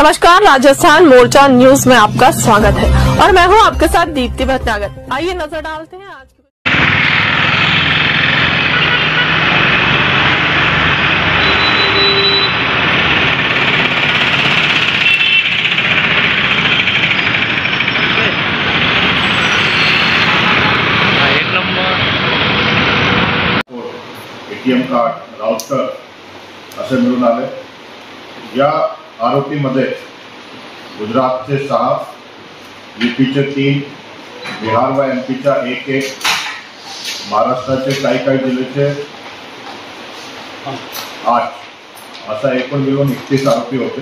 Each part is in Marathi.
नमस्कार, राजस्थान मोर्चा न्यूज में आपका स्वागत है और मैं हूं आपके साथ दीप्ति भटनागर। आइए नजर डालते हैं आज की। एटीएम कार्ड राउटर असे मिळून आले। या आरोपीमध्ये गुजरातचे 6, यूपीचे 3, बिहार व एमपीच्या 1, महाराष्ट्राचे काही जिल्ह्याचे 8 असा एकूण मिळून 31 आरोपी होते।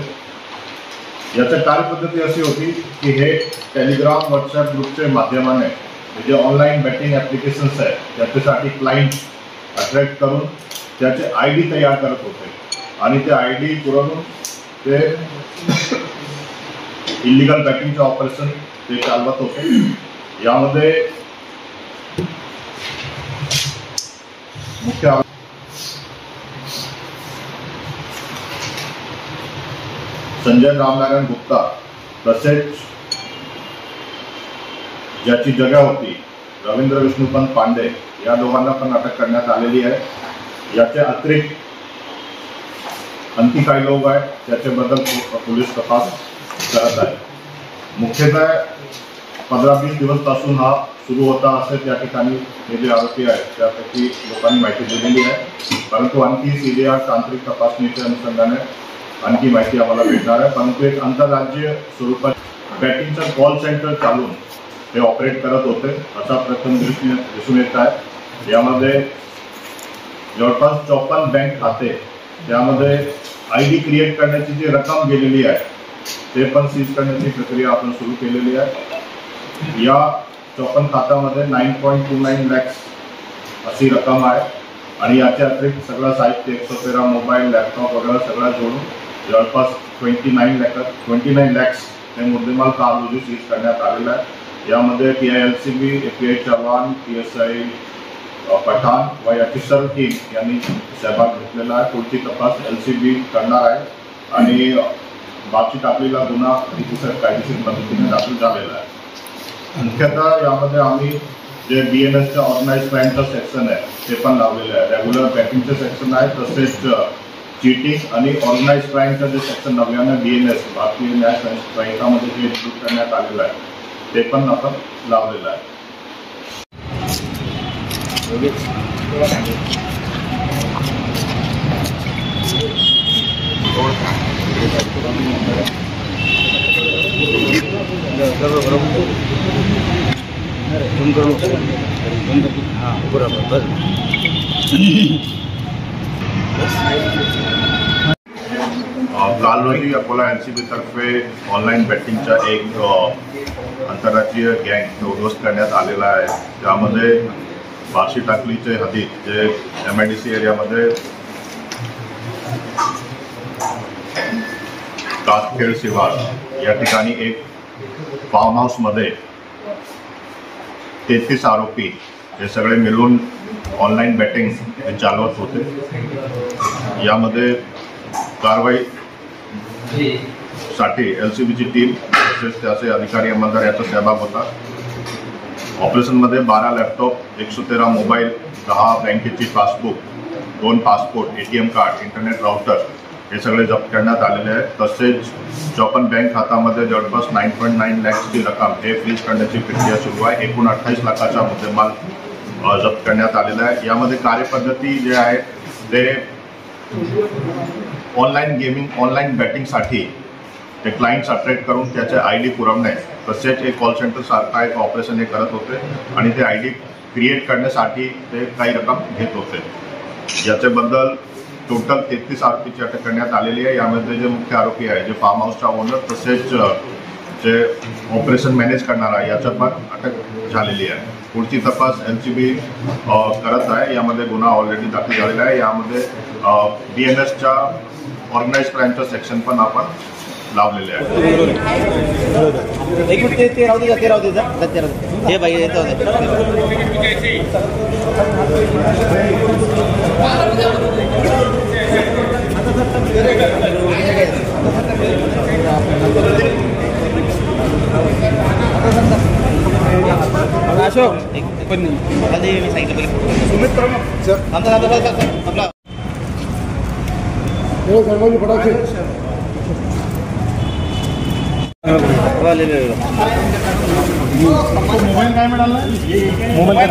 याची कार्यपद्धती अशी होती की हे टेलिग्राम व्हॉट्सअप ग्रुपच्या माध्यमाने जे ऑनलाईन बेटिंग ॲप्लिकेशन्स आहेत त्याच्यासाठी क्लायंट अट्रॅक्ट करून त्याचे आयडी तयार करत होते आणि ते आयडी पुरवून ते इलिगल बॅटिंगचे ऑपरेशन ते चालवत होते। यामध्ये मुख्य संजय रामनारायण गुप्ता तसेच ज्याची जगह होती रवींद्र विष्णुपंत पांडे या दोघांना पण अटक करण्यात आलेली आहे। याचे अतिरिक्त आणखी काही लोक आहेत त्याच्याबद्दल पोलीस तपास करत आहे। मुख्यतः 15-20 दिवसपासून हा सुरू होता असे त्या ठिकाणी हे जे आरोपी आहेत त्यापैकी लोकांनी माहिती दिलेली आहे, परंतु आणखी सीडीआर तांत्रिक तपासणीच्या अनुषंगाने आणखी माहिती आम्हाला भेटणार आहे। परंतु एक आंतरराज्य स्वरूपात बॅटिंगचा कॉल सेंटर चालून ते ऑपरेट करत होते असा प्रथम दिसून येत आहे। यामध्ये जवळपास 54 बँक खाते त्यामध्ये आयडी क्रिएट करण्याची जी रक्कम गेलेली आहे ते पण सीज करण्याची प्रक्रिया आपण सुरू केलेली आहे। या 54 खात्यामध्ये 9.29 लाख अशी रक्कम आहे आणि याच्या अतिरिक्त सगळं साहित्य 113 मोबाईल लॅपटॉप वगैरे सगळं जोडून जवळपास 29 लाख हे मुद्देमाल काल रोजी सीज करण्यात आलेला आहे। यामध्ये PILCB, API Chavan, PSI Pathan व याची सर्व टीम यांनी सहभाग घेतलेला आहे। पुढची तपास LCB करणार आहे आणि बाकी टाकलेला गुन्हा कायदेशीर पद्धतीने दाखल झालेला आहे। मुख्यतः यामध्ये आम्ही जे BNSच्या ऑर्गनाइज क्राईमचं सेक्शन आहे ते पण लावलेलं आहे। रेग्युलर बॅटिंगचं सेक्शन आहे तसेच चीटिंग आणि ऑर्गनाइज क्राईमचं जे सेक्शन नव्यानं BNS भारतीय न्याय संहितामध्ये जे इन्क्लूड करण्यात आलेलं आहे ते पण आपण लावलेलं आहे। काल रोजी अकोला LCB तर्फे ऑनलाईन बॅटिंगचा एक आंतरराष्ट्रीय गँग उद्ध्वस्त करण्यात आलेला आहे। त्यामध्ये बार्शी टाकलीचे हद्दीत जे MIDC एरियामध्ये कासखेड शिवार या ठिकाणी एक फार्म हाऊसमध्ये 33 आरोपी हे सगळे मिळून ऑनलाईन बॅटिंग चालवत होते। यामध्ये कारवाईसाठी LCBची टीम तसेच त्याचे अधिकारी अंमलदार याचा सहभाग होता। ऑपरेशनमध्ये 12 लॅपटॉप, 113 मोबाईल, 10 बँकेची passbook, 2 passport, ATM card, internet router हे सगळे जप्त करण्यात आलेले आहे। तसेच 54 बँक खात्यामध्ये जवळपास 9.9 लाखची रक्कम हे फ्रीज करण्याची प्रक्रिया सुरू आहे। एकूण 28 लाखाचा मुद्देमाल जप्त करण्यात आलेला आहे। यामध्ये कार्यपद्धती जे आहे ते ऑनलाईन गेमिंग, ऑनलाईन बॅटिंगसाठी ते क्लायंट्स अट्रॅक्ट करून त्याचे आयडी पुरवणे तसेच एक कॉल सेंटर सारखा एक ऑपरेशन हे करत होते आणि ते आयडी क्रिएट करण्यासाठी ते काही रक्कम घेत होते। याच्याबद्दल टोटल 33 आरोपीची अटक करण्यात आलेली आहे। यामध्ये जे मुख्य आरोपी आहे जे फार्म हाऊसचा ओनर तसेच जे ऑपरेशन मॅनेज करणारा याच्या पण अटक झालेली आहे। पुढची तपास LCB करत आहे। यामध्ये गुन्हा ऑलरेडी दाखल झालेला आहे। यामध्ये BNSच्या ऑर्गनाइज क्राईमचं सेक्शन पण आपण लावलेले आहे। पण नाही. आधी मी सांगितलं पहिले. सुमित प्रमुख सर आपला सर्वांनी फटाके मोबाईल काय मिळाला मोबाईल